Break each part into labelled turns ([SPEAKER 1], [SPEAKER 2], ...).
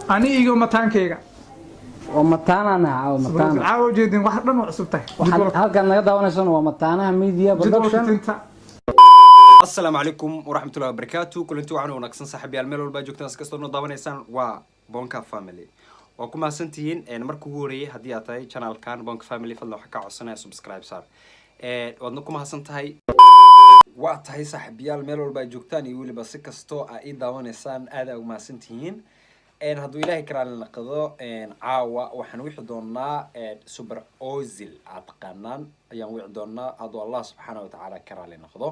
[SPEAKER 1] أنا إيجو متان كيجا
[SPEAKER 2] ومتانا عاو متانا
[SPEAKER 1] عاو جدين واحد لما عصبته
[SPEAKER 2] halkan laga daawanaysan waa mataanaha media production
[SPEAKER 3] السلام عليكم ورحمة الله وبركاته كلنتي وعنا ونقصن صاحبي الميل والباجوكتنا سكستورنا داونيسان وبونكا فاميلي وكما سنتين ان markuu horeeyay hadii aad tahay channel kan Bonka Family fadlan waxa ka codsanaya subscribe sar wadna kuma hasan tahay waa tahay saaxiibayaal meel walba ay joogtaan iyo waliba si kasto ay daawaneysaan aad ugu maasantihiin haduu ilaahay karaan naqdo caawa waxaan wixi doonaa super ozil aad qanaan ayaan wixi doonaa adoo Allah subhanahu wa ta'ala karaan naqdo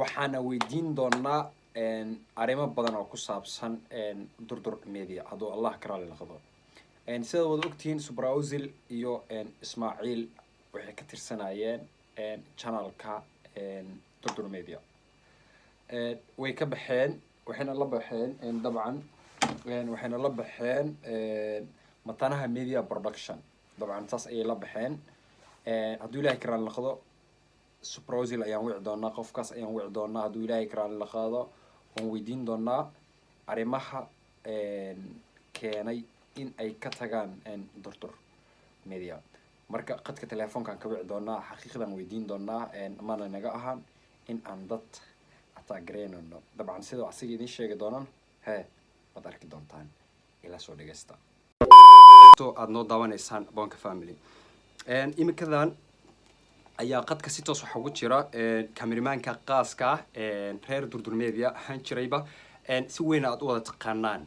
[SPEAKER 3] waxaana weydiin doonaa arrimo badan oo ku saabsan durdur media hadoo Allah karaan naqdo sida wada ogtiin super ozil iyo Ismaaciil waxay ka tirsanayeen channelka durdur media way ka baxeen waxayna la baxeen dabcan waxayna la baxeen matanaha media production dabcan taas ay la baxeen haduu ilaahay karaan naqdo super ozil ayaan wici doonaa qofkaas ayaan wici doonaa haduu ilaahay karaan naqdo oo weydiin doonaa arimaha keenay in ay ka tagaan durdur media marka qadka telefoonkan ka wici doonaa xaqiiqadan weydiin doonaa maana naga ahaan in aan dad ataagreyno dabcan sidoo asiga idin sheegi doonaan wad arki doontaan ila soo dhageysta aad noo daawaneysaan Bonka Family imikadan ayaa qadka si toos waxa ugu jira cameramanka qaaska reer durdur media han jirayba si weyn aad u wada taqaanaan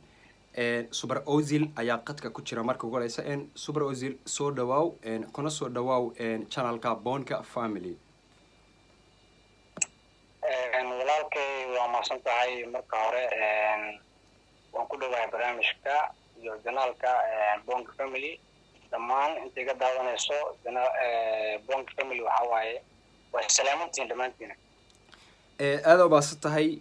[SPEAKER 3] super ozil ayaa qadka ku jira marka ugu horeysa super ozil soo dhawaaw kuna soo dhawaaw channelka Bonka Family
[SPEAKER 4] walaalkay waa maasan tahay marka hore waan ku dhawahay barnaamijka iyo janaalka Bonka Family dhamaan inta iga daawanayso Bonka Family waxa waaye waa salaamantiin dhamaantiin
[SPEAKER 3] aad oo baas tahay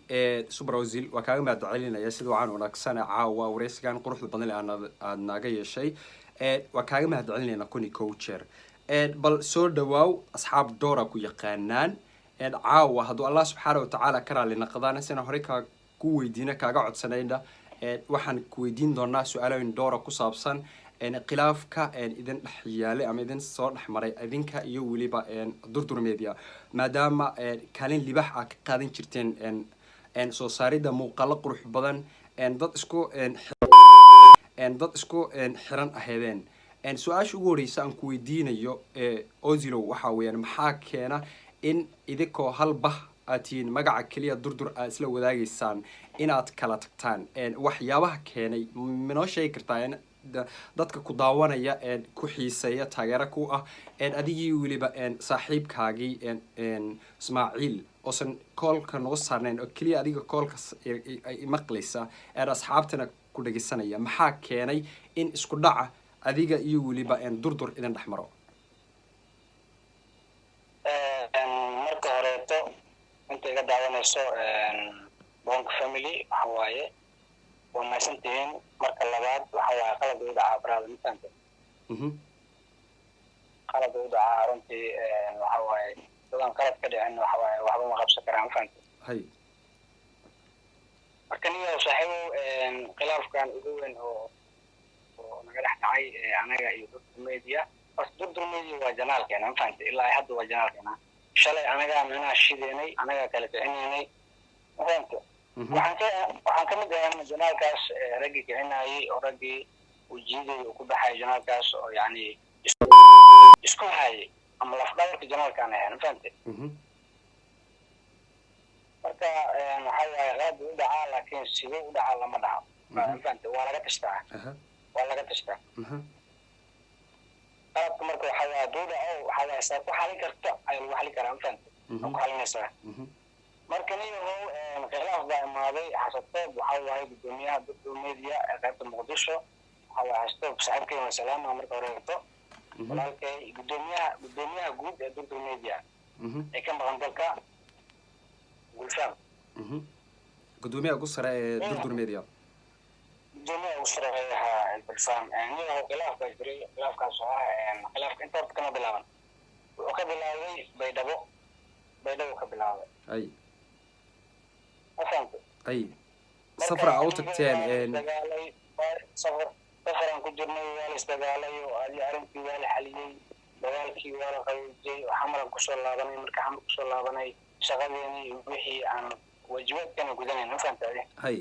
[SPEAKER 3] super ozil waa kaaga mahadcelinaya sida waxaan wanaagsan caawa wareysigan quruxda badan aad naaga yeeshay waa kaaga mahadcelinayna kuni coacher bal soo dhawaaw asxaab doora ku yaqaanaan caawa haduu Allah subhanahu wa ta'ala karaali naqdaan sina hore ka ku weydiina kaaga codsanayna waxaan ku weydiin doonaa su'aalayn doora ku saabsan khilaafka idin dhaxyaalay ama idin soo dhaxmaray idinka iyo waliba durdur media maadaama kaalin libax ah ka qaadan jirteen soo saarida muuqaal qurux badan dad isku xiran ahaydeen su'aasha ugu horeysa aan ku weydiinayo ozil waxa weeyaan maxaa keena in idinko hal bah aatiin magaca kaliya durdur aad isla wadaagaysaan inaad kala tagtaan waxyaabaha keenay minoo sheegi kartaa dadka ku daawanaya ku xiiseeya taageero ku ah adigii waliba saaxiibkaagii Ismaaciil oosan koolka noo saarnayn oo kaliya adiga koolka ay maqlaysa asxaabtana ku dhageysanaya maxaa keenay in isku dhaca adiga iyo waliba durdur idin dhaxmaro
[SPEAKER 4] marka horeeto inta iga daawanayso Bonka Family waxa waaye waa maasantiin marka labaad waxa waaye qalad u dhaca barada intaanta qalad u dhaca runtii waxa waaye dadaan qalad ka dhicin waxa waaye waxba ma qabsan karaan faanti
[SPEAKER 3] hay
[SPEAKER 4] marka niyo saaxiibo khilaafkan ugu weyn oo naga dhex dhacay anaga iyo durdur media durdur media waa janaalkeena faanti ilaa hadda waa janaalkeena shalay anaga meena shideenay anaga kala kicinay faanti waxaan ka mid ahaa janaalkaas ragii kicinayay oo ragii ujeedada ku baxay janaalkaas oo yani isku hayay ama lafdhabarka janaalkan ahaan faanti marka waxa waaye qaab u dhaca laakiin sidoo u dhaca lama dhaco faanti waa laga tashtaa qaabka marka waxa waaye duuda oo waxa waaye saa ku xalin karto ay lagu xalin karaan faanti ku xalinaysaa marka niyo khilaaf baa imaaday xasabtoob waxa waaye gudoomiyaha durdur media ee qaybta Muqdisho waxa waaye xasabtoob saaxiibkay waa salaama marka horeeto walaalkay gudoomiyaha guud ee durdur media ee ka maqan dalka gulfaan
[SPEAKER 3] gudoomiyaha ugu sare ee durdur media
[SPEAKER 4] gudoomiyaha ugu sare ee gulfaan niyo khilaaf baa jiray khilaafkaas oo khilaafka inta kama bilaaban wuxuu ka bilaabay baydhabo ka bilaabay
[SPEAKER 3] ay safra au tagteen
[SPEAKER 4] safaran ku jirnay waa la isdagaalay oo adi arrintii waa la xaliyey dagaalkii waa la qaboojiyey xamalan kusoo laabanay marka xamar kusoo laabanay shaqadeeni wixii aan waajibaadkana gudanayn ma fahamtay
[SPEAKER 3] hay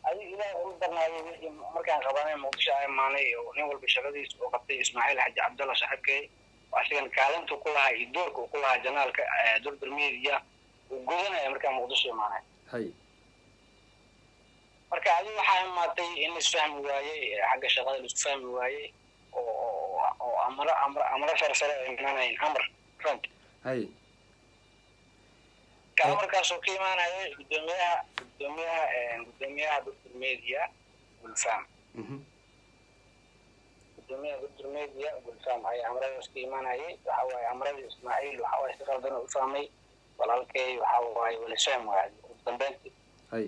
[SPEAKER 4] adi ilaa ugu darnaaday wixii markaan qabanay muqdisho ay maanay oo nin walba shaqadiisa oo qabtay Ismaaciil Xaji Cabdalla saaxiibkay asigan kaalinta ku lahaa iyo doorka ku lahaa janaalka durdur media uu gudanaya markaan muqdisho maanay
[SPEAKER 3] hay
[SPEAKER 4] marka adi waxaa imaatay in la isfahmi waayey xagga shaqada la isfahmi waayey oo amara farsare ay imaanayeen amar front
[SPEAKER 3] hay
[SPEAKER 4] markaasoo ka imaanayay gudoomiyaha durdur media gulfam gudoomiyaha durdur media gulfam ay amradaas ka imaanayay waxa waaye amradii Ismaaciil waxa waaye si qaldan u fahmay walaalkay waxa waaye wala isfahmi waayey ugu dambeyntii
[SPEAKER 3] hay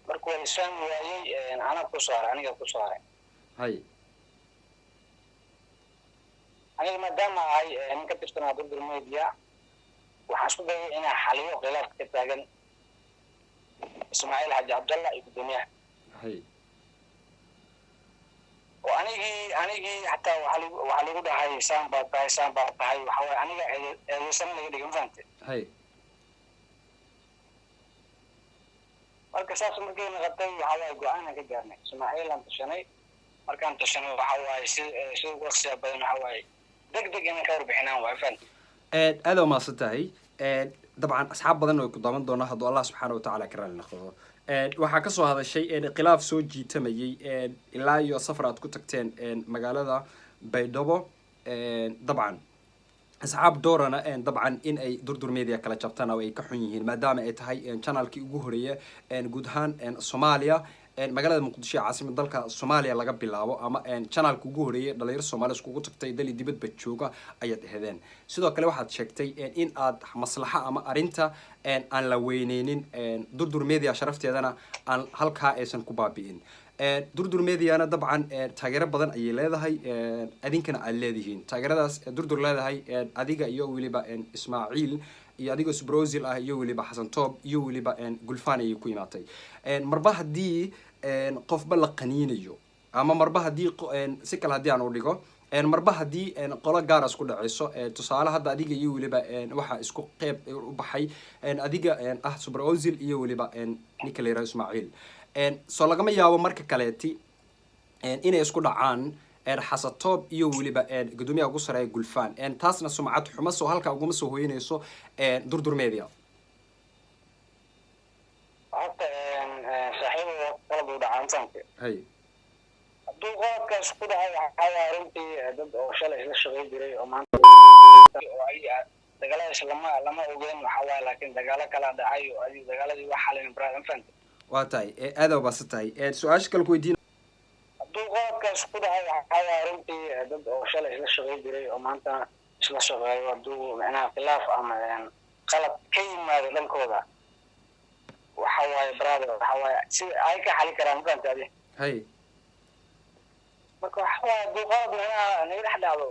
[SPEAKER 4] markuu wala isfahmi waayey aniga ku saaray
[SPEAKER 3] hay
[SPEAKER 4] aniga maadaama ahay nin ka tirsanaa durdur media waxaan isku dayay inaan xaliyo khilaafka ka taagan Ismaaciil Xaji Cabdalla iyo gudoomiyaha
[SPEAKER 3] hay
[SPEAKER 4] oo anigii hataa waxa lagu dhahay saan baa tahay waxa waaye aniga eedeysan laga dhigay mafahamtay
[SPEAKER 3] hay
[SPEAKER 4] marka saas markay noqotay waxa waaye go-aanan ka gaarnay Ismaaciil aan tashanay markaan tashanay waxa waaye si waqtiga badan waxa waaye degdeg inaan ka warbixinaan waa fahamtay
[SPEAKER 3] aad waa mahadsan tahay dabcan asxaab badan oo ku daawan doona hadduu allah subxaana watacaala ka raali noqdo waxaa kasoo hadashay khilaaf soo jiitamayay ilaa iyo safar aad ku tagteen magaalada baydhabo dabcan asxaab doorana dabcan in ay durdur media kala jabtaan oo ay ka xun yihiin maadaama ay tahay channelkii ugu horeeya guud ahaan Soomaaliya magaalada muqdisho ee caasimada dalka Soomaaliya laga bilaabo ama channelka ugu horeeyay dhalinyaro Soomaali iskugu tagtay dali dibadba jooga ayaad ahaydeen sidoo kale waxaad sheegtay in aad maslaxa ama arinta aan la weyneenin durdur media sharafteedana aan halkaa aysan ku baabi'in durdur mediana dabcan taageero badan ayay leedahay adinkana aad leedihiin taageeradaas durdur leedahay adiga iyo weliba Ismaaciil iyo adigoo Brazil ah iyo weliba Xasan Toob iyo weliba Gulfan ay ku imaatay marba hadii qofba la qaniinayo ama marba hadii si kale hadii aan u dhigo marba hadii qolo gaar ah isku dhacayso tusaale hadda adiga iyo weliba waxa isku qeyb u baxay adiga Brazil iyo weliba ninka la yiraahdo Ismaaciil soo lagama yaabo marka kaleeti inay isku dhacaan Xasan Toob iyo weliba gudoomiyaha ugu sareeya Gulfan taasna sumcad xumo soo halka ugu soo hooyanayso durdur media
[SPEAKER 4] hatta saaxiibada qalab u dhacaan sanke
[SPEAKER 3] hay
[SPEAKER 4] hadduu qodobkaas ku dhacay waxaa runtii dad oo shalay la shaqeyn jiray oo maanta oo ay dagaaladaas lama ogeyn waxa waaye laakiin dagaalo kala dhacay oo ay dagaaladii wax xalin brother fant waa tahay
[SPEAKER 3] aad oo basatay su'aasha kale ku weydiin
[SPEAKER 4] hadduu qodobkaas ku dhacay waxaa runtii dad oo shalay la shaqeyn jiray oo maanta isla shaqeeyo hadduu macnaha khilaaf ama qalab ka yimaado dhankooda waxa waaye brother waxa waaye si ay ka xalin karaan fantadi
[SPEAKER 3] hay
[SPEAKER 4] marka waxa waaye hadduu qalab macnaha naga dhex dhacdo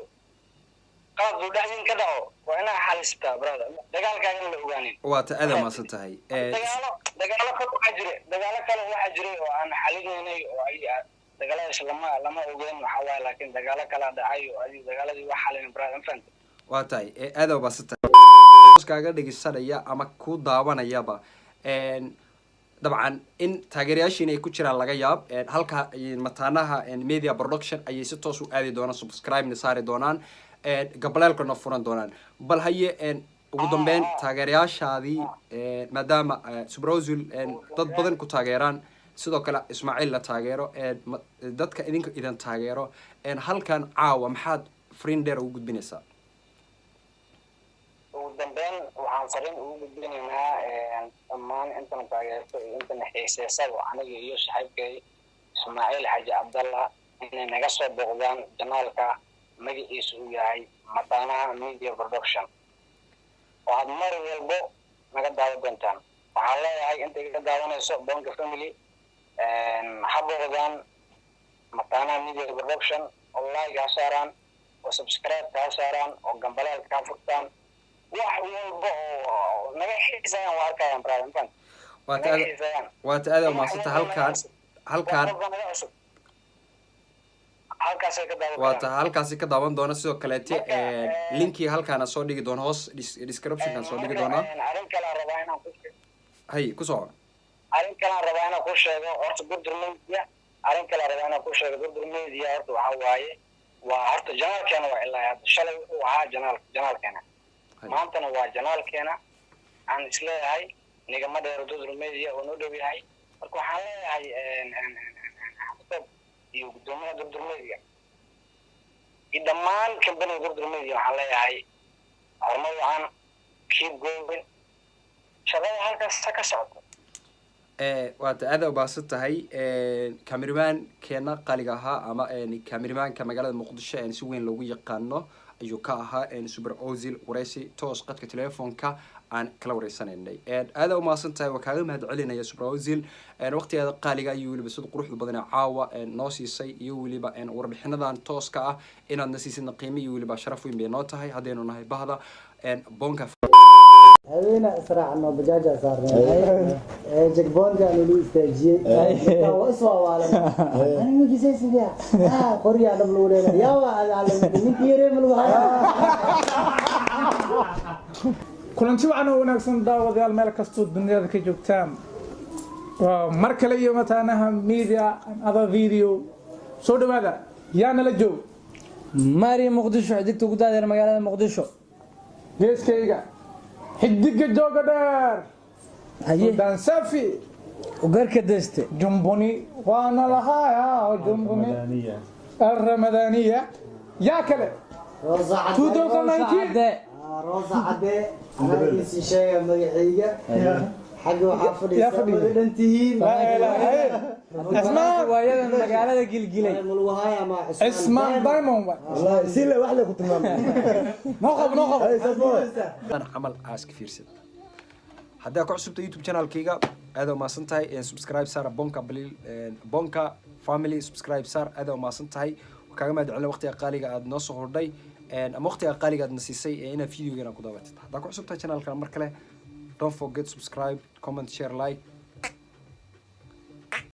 [SPEAKER 4] qalab uu dhexdin ka dhaco waa inaa xalistaa brother dagaalkaaga la ogaanin
[SPEAKER 3] waa ta aad maasan tahay
[SPEAKER 4] dagaalo kale waxaa jiray oo aan xalinaynay oo ay dagaaladaas lama ogeyn waxa waaye laakiin dagaalo kala dhacay oo ay dagaaladii wax xalin brother fant
[SPEAKER 3] waa tahay aad oo basata kaaga dhigsanaya ama ku daawanayaba dabcan in taageerayaashiina ay ku jiraan laga yaab halka mataanaha media production ayay si toos u aadi doonaan subscribe-na saari doonaan gabaleelkana furan doonaan bal haye ugu dambeyn taageerayaashaadii maadaama Brazil dad badan ku taageeraan sidoo kale Ismaaciil la taageero dadka idinka idan taageero halkan caawa maxaad friender ugu gudbinaysaa
[SPEAKER 4] ugu dambeyn waxaan fariin ugu gudbinaynaa dhammaan intan taageerto iyo intan xiiseysado aniga iyo saaxiibkay Ismaaciil Xaji Cabdalla inay naga soo booqdaan janaalka magaciisu uu yahay Mataanaha Media Production oo aad mar walbo naga daawan doontaan waxaan leeyahay inta iga daawanayso Bonka Family haboodan Mataanaha Media Production oo like ha saaraan oo subscribe ha saaraan oo gambaleelka ka furtaan wax walba oo naga xiisayaan waa arkayaan brother
[SPEAKER 3] waa taada maasanta halkaan halkaasi ka daawan doona sidoo kaleete linkii halkaana soo dhigi doona hoos descriptionkan soo dhigi doona hay ku soo
[SPEAKER 4] arrin kale aan rabaa inaan ku sheego horta Durdur Media horta waxa waaye waa horta janaalkeena waa ilaa hadda shalay wuxuu ahaa janaalkeena maantana waa janaalkeena aan isleeyahay nigama dheer Durdur Media oo noo dhow yahay marka waxaan leeyahay iyo gudoomiyaha Durdur Media dhammaan company Durdur Media waxaan leeyahay horumar wacan keep going shaqada halkaas ka socoto
[SPEAKER 3] waa aad u baahan tahay cameraman keena qaliga ahaa ama cameramanka magaalada Muqdisho si weyn loogu yaqaano ayuu ka ahaa Super Ozil wareysi toos qadka telefoonka aan kala wareysanaynay aad u maasan tahay waa kaaga mahad celinaya Super Ozil waqtigeeda qaliga iyo waliba sida quruxda badan caawa noo siisay iyo waliba warbixinadan tooska ah inaad nasiisid qiimo iyo waliba sharaf weyn bay noo tahay hadaynu nahay bahda bonka
[SPEAKER 5] هذينا أسرع إنه بجاجة صارنا جكبون كانوا لي استاجي وأسوأ وعلى أنا ما جيسي سبيع قرية على بلولنا يا على من كيري من الوهاي
[SPEAKER 1] kulanti waxaan u wanaagsan daawadayaal meel kastoo dunida ka joogtaan waa mar kale iyo mataanaha media ada video soo dhawaada yaana la joog
[SPEAKER 2] ماري مقدشو عدكتو قدادر مقالة مقدشو
[SPEAKER 1] geeskayga xidiga jooga dheer dan safi
[SPEAKER 2] وقرك دستي
[SPEAKER 1] جنبوني وانا لها جنبوني الرمضانية يا كله
[SPEAKER 5] روزة عدي
[SPEAKER 1] 2019
[SPEAKER 5] روزة عدي أنا بيسي شيء مجحية حق وحافظ يسمى الانتهين
[SPEAKER 1] اسمع
[SPEAKER 2] ويانا المقالة قلقلي
[SPEAKER 1] اسمع دايمون
[SPEAKER 5] والله سيلة واحدة كنت
[SPEAKER 1] نوقف
[SPEAKER 3] أنا عمل عاسك فيرسد هذا كعصب يوتيوب channel كيجا هذا ما سنتهاي سبسكرايب صار بونكا بليل بونكا فاميلي سبسكرايب صار هذا ما سنتهاي وكمان على وقت أقالي قاعد نص هردي أما وقت أقالي قاعد نسيسي هنا فيديو جنا كده هذا كعصب channel كان مركله don't forget subscribe comment share like